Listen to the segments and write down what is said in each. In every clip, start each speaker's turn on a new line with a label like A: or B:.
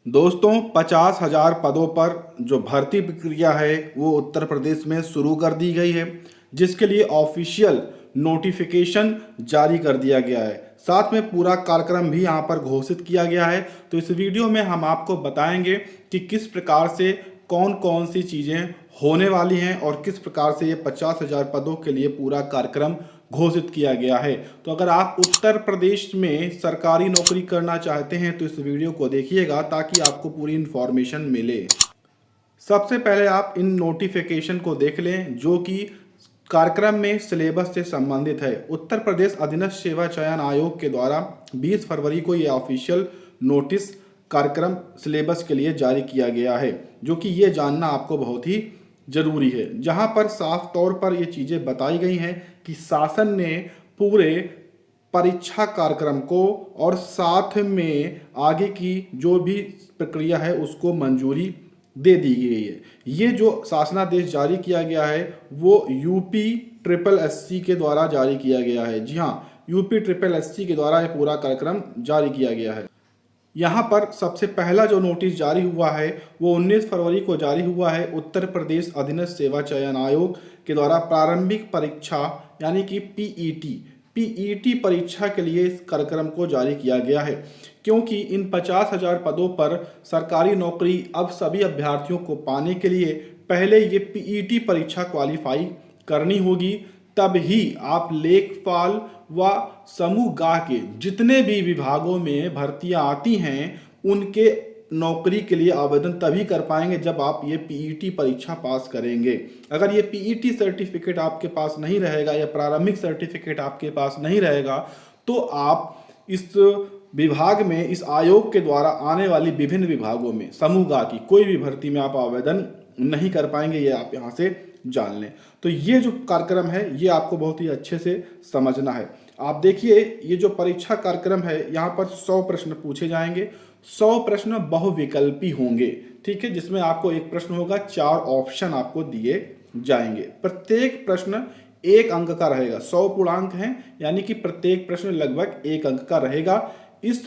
A: दोस्तों 50,000 पदों पर जो भर्ती प्रक्रिया है वो उत्तर प्रदेश में शुरू कर दी गई है, जिसके लिए ऑफिशियल नोटिफिकेशन जारी कर दिया गया है। साथ में पूरा कार्यक्रम भी यहाँ पर घोषित किया गया है। तो इस वीडियो में हम आपको बताएंगे कि किस प्रकार से कौन कौन सी चीज़ें होने वाली हैं और किस प्रकार से ये 50,000 पदों के लिए पूरा कार्यक्रम घोषित किया गया है। तो अगर आप उत्तर प्रदेश में सरकारी नौकरी करना चाहते हैं तो इस वीडियो को देखिएगा ताकि आपको पूरी इन्फॉर्मेशन मिले। सबसे पहले आप इन नोटिफिकेशन को देख लें जो कि कार्यक्रम में सिलेबस से संबंधित है। उत्तर प्रदेश अधीनस्थ सेवा चयन आयोग के द्वारा 20 फरवरी को यह ऑफिशियल नोटिस कार्यक्रम सिलेबस के लिए जारी किया गया है, जो कि ये जानना आपको बहुत ही जरूरी है। जहां पर साफ तौर पर ये चीज़ें बताई गई हैं कि शासन ने पूरे परीक्षा कार्यक्रम को और साथ में आगे की जो भी प्रक्रिया है उसको मंजूरी दे दी गई है। ये जो शासनादेश जारी किया गया है वो यूपी ट्रिपल एससी के द्वारा जारी किया गया है। जी हाँ, यूपी ट्रिपल एससी के द्वारा ये पूरा कार्यक्रम जारी किया गया है। यहाँ पर सबसे पहला जो नोटिस जारी हुआ है वो 19 फरवरी को जारी हुआ है। उत्तर प्रदेश अधीनस्थ सेवा चयन आयोग के द्वारा प्रारंभिक परीक्षा यानी कि पीईटी परीक्षा के लिए इस कार्यक्रम को जारी किया गया है, क्योंकि इन 50,000 पदों पर सरकारी नौकरी अब सभी अभ्यर्थियों को पाने के लिए पहले ये पीईटी परीक्षा क्वालिफाई करनी होगी, तब ही आप लेखपाल व समूह गा के जितने भी विभागों में भर्तियां आती हैं उनके नौकरी के लिए आवेदन तभी कर पाएंगे जब आप ये पीईटी परीक्षा पास करेंगे। अगर ये पीईटी सर्टिफिकेट आपके पास नहीं रहेगा या प्रारंभिक सर्टिफिकेट आपके पास नहीं रहेगा तो आप इस विभाग में इस आयोग के द्वारा आने वाली विभिन्न विभागों में समूह गा की कोई भी भर्ती में आप आवेदन नहीं कर पाएंगे। ये आप यहाँ से जान लें। तो ये जो कार्यक्रम है ये आपको बहुत ही अच्छे से समझना है। आप देखिए ये जो परीक्षा कार्यक्रम है यहाँ पर 100 प्रश्न पूछे जाएंगे। 100 प्रश्न बहुविकल्पी होंगे, ठीक है, जिसमें आपको एक प्रश्न होगा, 4 ऑप्शन आपको दिए जाएंगे। प्रत्येक प्रश्न 1 अंक का रहेगा। 100 पूर्णांक हैं यानी कि प्रत्येक प्रश्न लगभग 1 अंक का रहेगा। इस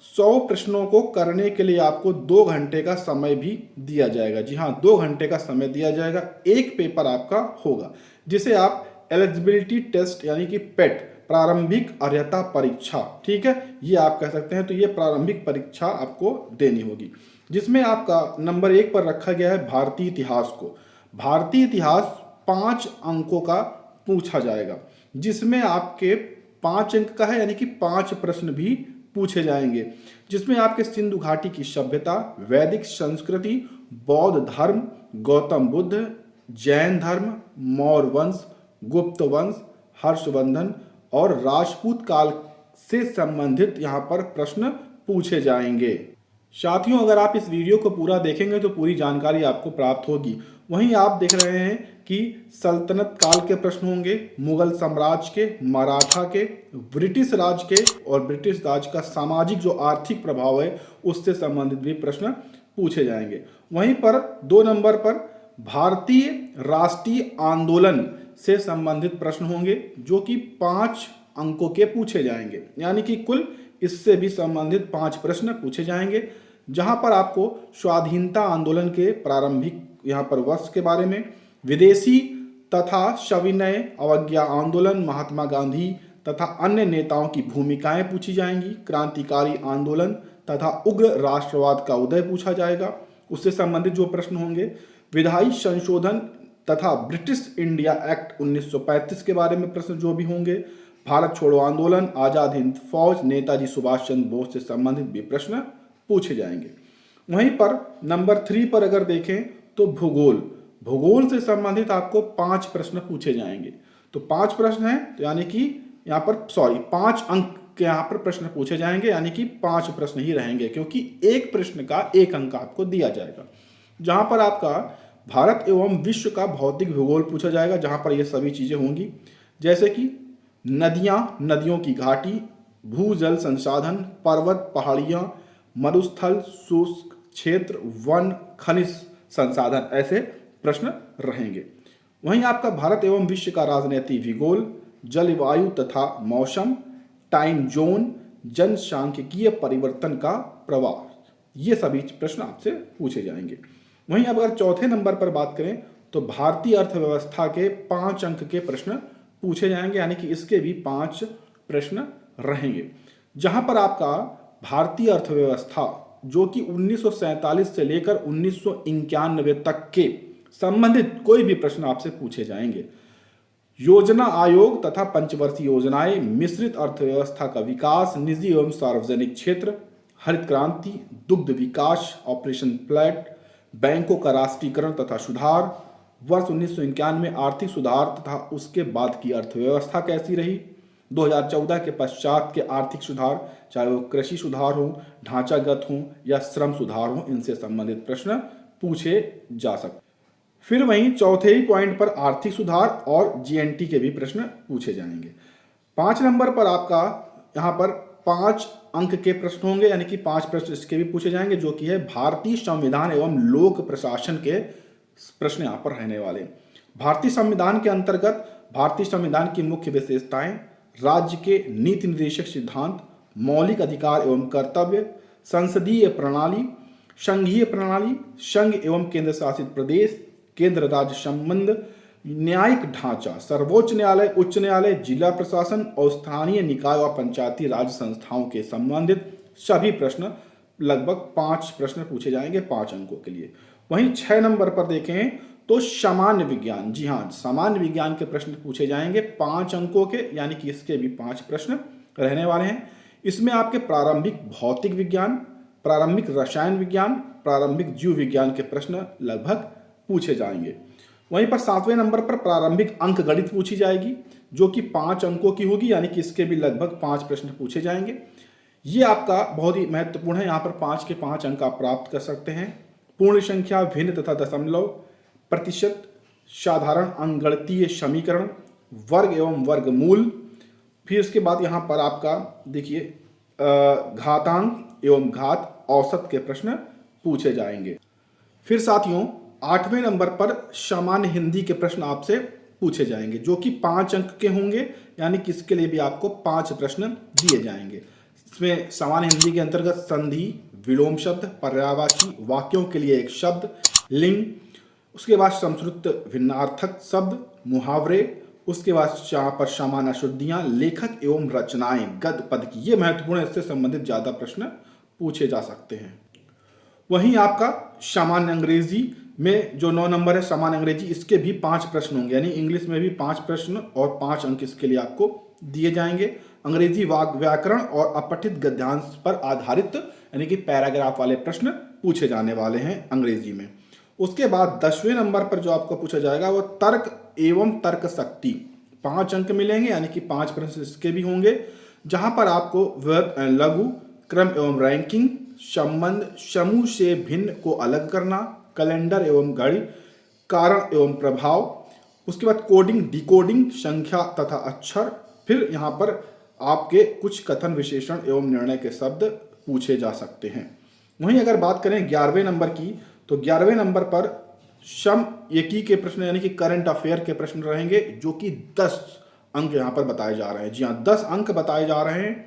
A: 100 प्रश्नों को करने के लिए आपको 2 घंटे का समय भी दिया जाएगा। जी हाँ, 2 घंटे का समय दिया जाएगा। एक पेपर आपका होगा जिसे आप एलिजिबिलिटी टेस्ट यानी कि पेट प्रारंभिक अर्हता परीक्षा, ठीक है, ये आप कह सकते हैं। तो ये प्रारंभिक परीक्षा आपको देनी होगी, जिसमें आपका नंबर 1 पर रखा गया है भारतीय इतिहास को। भारतीय इतिहास 5 अंकों का पूछा जाएगा, जिसमें आपके 5 अंक का है यानी कि 5 प्रश्न भी पूछे जाएंगे, जिसमें आपके सिंधु घाटी की सभ्यता, वैदिक संस्कृति, बौद्ध धर्म, गौतम बुद्ध, जैन धर्म, मौर्य वंश, गुप्त वंश, हर्षवर्धन और राजपूत काल से संबंधित यहाँ पर प्रश्न पूछे जाएंगे। साथियों, अगर आप इस वीडियो को पूरा देखेंगे तो पूरी जानकारी आपको प्राप्त होगी। वहीं आप देख रहे हैं कि सल्तनत काल के प्रश्न होंगे, मुगल साम्राज्य के, मराठा के, ब्रिटिश राज के और ब्रिटिश राज का सामाजिक जो आर्थिक प्रभाव है उससे संबंधित भी प्रश्न पूछे जाएंगे। वहीं पर 2 नंबर पर भारतीय राष्ट्रीय आंदोलन से संबंधित प्रश्न होंगे, जो कि 5 अंकों के पूछे जाएंगे, यानी कि कुल इससे भी संबंधित 5 प्रश्न पूछे जाएंगे, जहां पर आपको स्वाधीनता आंदोलन के प्रारंभिक यहाँ पर वर्ष के बारे में, विदेशी तथा सविनय अवज्ञा आंदोलन, महात्मा गांधी तथा अन्य नेताओं की भूमिकाएं पूछी जाएंगी, क्रांतिकारी आंदोलन तथा उग्र राष्ट्रवाद का उदय पूछा जाएगा, उससे संबंधित जो प्रश्न होंगे, विधायी संशोधन तथा ब्रिटिश इंडिया एक्ट 1935 के बारे में प्रश्न जो भी होंगे, भारत छोड़ो आंदोलन, आजाद हिंद फौज, नेताजी सुभाष चंद्र बोस से संबंधित भी प्रश्न पूछे जाएंगे। वहीं पर नंबर 3 पर अगर देखें तो भूगोल से संबंधित आपको 5 प्रश्न पूछे जाएंगे। तो 5 प्रश्न हैं, तो यानी कि यहाँ पर 5 अंक के यहाँ पर प्रश्न पूछे जाएंगे, यानी कि 5 प्रश्न ही रहेंगे, क्योंकि एक प्रश्न का 1 अंक आपको दिया जाएगा। जहाँ पर आपका भारत एवं विश्व का भौतिक भूगोल पूछा जाएगा, जहाँ पर ये सभी चीज़ें होंगी, जैसे कि नदियाँ, नदियों की घाटी, भूजल संसाधन, पर्वत पहाड़ियाँ, मरुस्थल, शुष्क क्षेत्र, वन, खनिज संसाधन, ऐसे प्रश्न रहेंगे। वहीं आपका भारत एवं विश्व का राजनीतिक भूगोल, जलवायु तथा मौसम, टाइम जोन, जनसांख्यिकीय परिवर्तन का प्रभाव, ये सभी प्रश्न आपसे पूछे जाएंगे। वहीं अब अगर चौथे नंबर पर बात करें तो भारतीय अर्थव्यवस्था के 5 अंक के प्रश्न पूछे जाएंगे, यानी कि इसके भी 5 प्रश्न रहेंगे, जहां पर आपका भारतीय अर्थव्यवस्था जो कि 1947 से लेकर 1991 तक के संबंधित कोई भी प्रश्न आपसे पूछे जाएंगे। योजना आयोग तथा पंचवर्षीय योजनाएं, मिश्रित अर्थव्यवस्था का विकास, निजी एवं सार्वजनिक क्षेत्र, हरित क्रांति, दुग्ध विकास, ऑपरेशन फ्लैट, बैंकों का राष्ट्रीयकरण तथा सुधार, वर्ष 1991 में आर्थिक सुधार तथा उसके बाद की अर्थव्यवस्था कैसी रही, 2014 के पश्चात के आर्थिक सुधार, चाहे वो कृषि सुधार हो, ढांचागत हो या श्रम सुधार हो, इनसे संबंधित प्रश्न पूछे जा सकते। फिर वहीं चौथे ही पॉइंट पर आर्थिक सुधार और जीएनटी के भी प्रश्न पूछे जाएंगे। 5 नंबर पर आपका यहाँ पर 5 अंक के प्रश्न होंगे, यानी कि 5 प्रश्न इसके भी पूछे जाएंगे, जो कि है भारतीय संविधान एवं लोक प्रशासन के प्रश्न यहाँ पर रहने वाले। भारतीय संविधान के अंतर्गत भारतीय संविधान की मुख्य विशेषताएं, राज्य के नीति निर्देशक सिद्धांत, मौलिक अधिकार एवं कर्तव्य, संसदीय प्रणाली, संघीय प्रणाली, संघ एवं केंद्र शासित प्रदेश, केंद्र राज्य संबंध, न्यायिक ढांचा, सर्वोच्च न्यायालय, उच्च न्यायालय, जिला प्रशासन और स्थानीय निकाय व पंचायती राज संस्थाओं के संबंधित सभी प्रश्न, लगभग 5 प्रश्न पूछे जाएंगे 5 अंकों के लिए। वहीं 6 नंबर पर देखें तो सामान्य विज्ञान, जी हाँ, सामान्य विज्ञान के प्रश्न पूछे जाएंगे 5 अंकों के, यानी कि इसके भी 5 प्रश्न रहने वाले हैं। इसमें आपके प्रारंभिक भौतिक विज्ञान, प्रारंभिक रसायन विज्ञान, प्रारंभिक जीव विज्ञान के प्रश्न लगभग पूछे जाएंगे। वहीं पर 7वें नंबर पर प्रारंभिक अंक गणित पूछी जाएगी, जो कि 5 अंकों की होगी, यानी कि इसके भी लगभग 5 प्रश्न पूछे जाएंगे। ये आपका बहुत ही महत्वपूर्ण है, यहाँ पर 5 के 5 अंक आप प्राप्त कर सकते हैं। पूर्ण संख्या, भिन्न तथा दशमलव, प्रतिशत, साधारण अंकगणितीय समीकरण, वर्ग एवं वर्गमूल, फिर इसके बाद यहाँ पर आपका देखिए घातांक एवं घात, औसत के प्रश्न पूछे जाएंगे। फिर साथियों 8वें नंबर पर सामान्य हिंदी के प्रश्न आपसे पूछे जाएंगे, जो कि 5 अंक के होंगे, यानी कि इसके लिए भी आपको 5 प्रश्न दिए जाएंगे। इसमें सामान्य हिंदी के अंतर्गत संधि, विलोम शब्द, पर्यायवाची, वाक्यों के लिए एक शब्द, लिंग, उसके बाद संस्कृत भिन्नार्थक शब्द, मुहावरे, उसके बाद यहाँ पर सामान्य शुद्धियाँ, लेखक एवं रचनाएं, गद्य पद की, ये महत्वपूर्ण, इससे संबंधित ज़्यादा प्रश्न पूछे जा सकते हैं। वहीं आपका सामान्य अंग्रेजी में जो 9 नंबर है सामान्य अंग्रेजी, इसके भी 5 प्रश्न होंगे, यानी इंग्लिश में भी 5 प्रश्न और 5 अंक इसके लिए आपको दिए जाएंगे। अंग्रेजी व्याकरण और अपठित गद्यांश पर आधारित, यानी कि पैराग्राफ वाले प्रश्न पूछे जाने वाले हैं अंग्रेजी में। उसके बाद 10वें नंबर पर जो आपको पूछा जाएगा वो तर्क एवं तर्क शक्ति, 5 अंक मिलेंगे, यानी कि 5 प्रश्न इसके भी होंगे, जहां पर आपको लघु, क्रम एवं रैंकिंग, संबंध, समूह से भिन्न को अलग करना, कैलेंडर एवं घड़ी, कारण एवं प्रभाव, उसके बाद कोडिंग, डिकोडिंग, संख्या तथा अक्षर, फिर यहाँ पर आपके कुछ कथन, विशेषण एवं निर्णय के शब्द पूछे जा सकते हैं। वहीं अगर बात करें 11वें नंबर की, तो 11वें नंबर पर समएकी के प्रश्न, यानी कि करंट अफेयर के प्रश्न रहेंगे, जो कि 10 अंक यहाँ पर बताए जा रहे हैं। जी हाँ, 10 अंक बताए जा रहे हैं,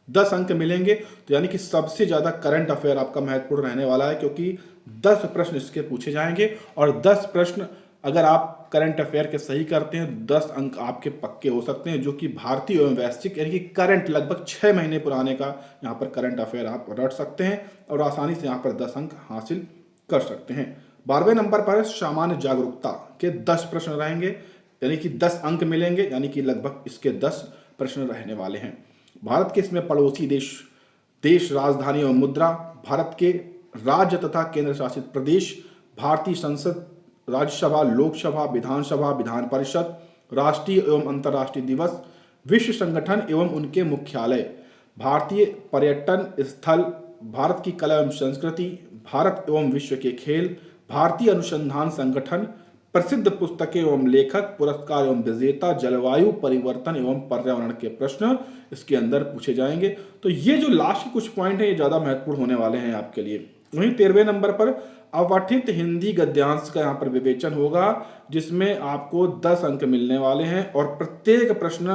A: 10 अंक मिलेंगे, तो यानी कि सबसे ज़्यादा करंट अफेयर आपका महत्वपूर्ण रहने वाला है, क्योंकि 10 प्रश्न इसके पूछे जाएंगे और 10 प्रश्न अगर आप करंट अफेयर के सही करते हैं 10 अंक आपके पक्के हो सकते हैं, जो कि भारतीय एवं वैश्विक, यानी कि करंट लगभग 6 महीने पुराने का यहाँ पर करंट अफेयर आप रट सकते हैं और आसानी से यहाँ पर 10 अंक हासिल कर सकते हैं। 12वें नंबर पर सामान्य जागरूकता के 10 प्रश्न रहेंगे, यानी कि 10 अंक मिलेंगे, यानी कि लगभग इसके 10 प्रश्न रहने वाले हैं। भारत के इसमें पड़ोसी देश, राजधानी और मुद्रा, भारत के राज्य तथा केंद्र शासित प्रदेश, भारतीय संसद, राज्यसभा, लोकसभा, विधानसभा, विधान परिषद, राष्ट्रीय एवं अंतर्राष्ट्रीय दिवस, विश्व संगठन एवं उनके मुख्यालय, भारतीय पर्यटन स्थल, भारत की कला एवं संस्कृति, भारत एवं विश्व के खेल, भारतीय अनुसंधान संगठन, प्रसिद्ध पुस्तकें एवं लेखक, पुरस्कार एवं विजेता, जलवायु परिवर्तन एवं पर्यावरण के प्रश्न इसके अंदर पूछे जाएंगे। तो ये जो लास्ट के कुछ पॉइंट है ये ज़्यादा महत्वपूर्ण होने वाले हैं आपके लिए। वहीं 13वें नंबर पर अपठित हिंदी गद्यांश का यहाँ पर विवेचन होगा, जिसमें आपको 10 अंक मिलने वाले हैं और प्रत्येक प्रश्न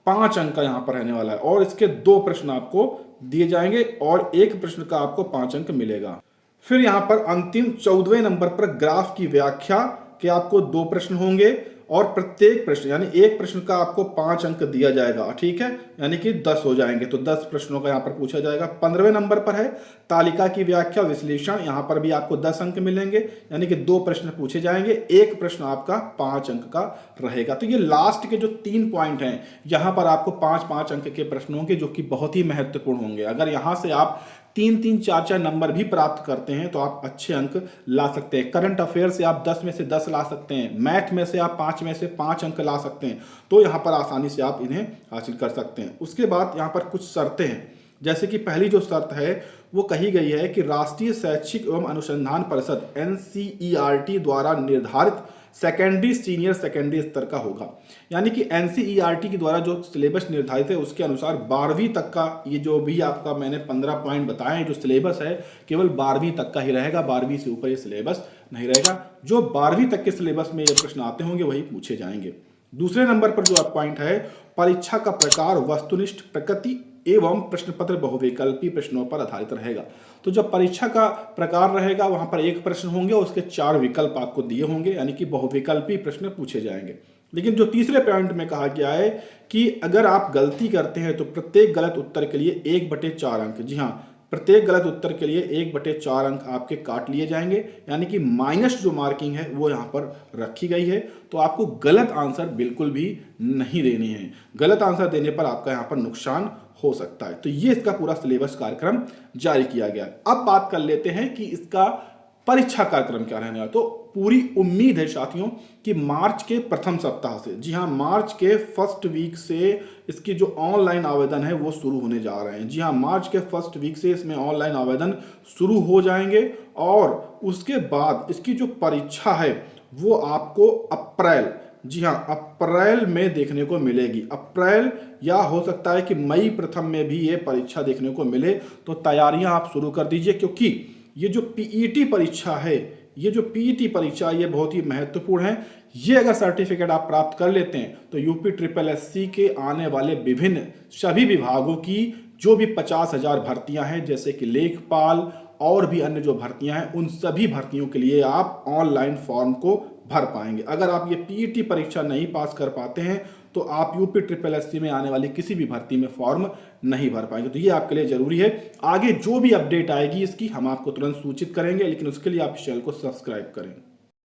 A: 5 अंक का यहाँ पर रहने वाला है और इसके 2 प्रश्न आपको दिए जाएंगे और एक प्रश्न का आपको 5 अंक मिलेगा। फिर यहां पर अंतिम 14वें नंबर पर ग्राफ की व्याख्या के आपको 2 प्रश्न होंगे और प्रत्येक प्रश्न यानी एक प्रश्न का आपको 5 अंक दिया जाएगा, ठीक है, यानी कि 10 हो जाएंगे, तो 10 प्रश्नों का यहां पर पूछा जाएगा। 15वें नंबर पर है तालिका की व्याख्या विश्लेषण, यहां पर भी आपको 10 अंक मिलेंगे, यानी कि 2 प्रश्न पूछे जाएंगे, एक प्रश्न आपका 5 अंक का रहेगा। तो ये लास्ट के जो 3 पॉइंट हैं यहां पर आपको 5-5 अंक के प्रश्न होंगे जो कि बहुत ही महत्वपूर्ण होंगे। अगर यहां से आप 3-3, 4-4 नंबर भी प्राप्त करते हैं तो आप अच्छे अंक ला सकते हैं। करंट अफेयर से आप 10 में से 10 ला सकते हैं, मैथ में से आप 5 में से 5 अंक ला सकते हैं, तो यहां पर आसानी से आप इन्हें हासिल कर सकते हैं। उसके बाद यहां पर कुछ शर्तें हैं, जैसे कि पहली जो शर्त है वो कही गई है कि राष्ट्रीय शैक्षिक एवं अनुसंधान परिषद NCERT द्वारा निर्धारित सेकेंडरी सीनियर सेकेंडरी स्तर का होगा। यानी कि NCERT के द्वारा जो सिलेबस निर्धारित है उसके अनुसार 12वीं तक का ये जो भी आपका मैंने 15 पॉइंट बताए हैं जो सिलेबस है केवल 12वीं तक का ही रहेगा, 12वीं से ऊपर ये सिलेबस नहीं रहेगा। जो 12वीं तक के सिलेबस में ये प्रश्न आते होंगे वही पूछे जाएंगे। दूसरे नंबर पर जो पॉइंट है, परीक्षा का प्रकार वस्तुनिष्ठ प्रकृति एवं प्रश्न पत्र बहुविकल्पी प्रश्नों पर आधारित रहेगा। तो जब परीक्षा का प्रकार रहेगा वहां पर एक प्रश्न होंगे और उसके 4 विकल्प आपको दिए होंगे, यानी कि बहुविकल्पी प्रश्न पूछे जाएंगे। लेकिन जो तीसरे पॉइंट में कहा गया है कि अगर आप गलती करते हैं तो प्रत्येक गलत उत्तर के लिए 1/4 अंक, जी हाँ, प्रत्येक गलत उत्तर के लिए 1/4 अंक आपके काट लिए जाएंगे, यानी कि माइनस जो मार्किंग है वो यहाँ पर रखी गई है। तो आपको गलत आंसर बिल्कुल भी नहीं देने हैं, गलत आंसर देने पर आपका यहाँ पर नुकसान हो सकता है। तो ये इसका पूरा सिलेबस कार्यक्रम जारी किया गया है। अब बात कर लेते हैं कि इसका परीक्षा कार्यक्रम क्या रहने वाला। तो पूरी उम्मीद है साथियों कि मार्च के प्रथम सप्ताह से, जी हाँ, मार्च के फर्स्ट वीक से इसकी जो ऑनलाइन आवेदन है वो शुरू होने जा रहे हैं। जी हाँ, मार्च के फर्स्ट वीक से इसमें ऑनलाइन आवेदन शुरू हो जाएंगे और उसके बाद इसकी जो परीक्षा है वो आपको अप्रैल, जी हाँ, अप्रैल में देखने को मिलेगी। अप्रैल या हो सकता है कि मई प्रथम में भी ये परीक्षा देखने को मिले। तो तैयारियां आप शुरू कर दीजिए, क्योंकि ये जो पीईटी परीक्षा है, ये जो पीईटी परीक्षा ये बहुत ही महत्वपूर्ण है। ये अगर सर्टिफिकेट आप प्राप्त कर लेते हैं तो UPSSC के आने वाले विभिन्न सभी विभागों की जो भी 50,000 भर्तियां हैं, जैसे कि लेखपाल और भी अन्य जो भर्तियां हैं, उन सभी भर्तियों के लिए आप ऑनलाइन फॉर्म को भर पाएंगे। अगर आप ये पीईटी परीक्षा नहीं पास कर पाते हैं तो आप UPSSC में आने वाली किसी भी भर्ती में फॉर्म नहीं भर पाएंगे। तो ये आपके लिए जरूरी है। आगे जो भी अपडेट आएगी इसकी हम आपको तुरंत सूचित करेंगे, लेकिन उसके लिए आप इस चैनल को सब्सक्राइब करें।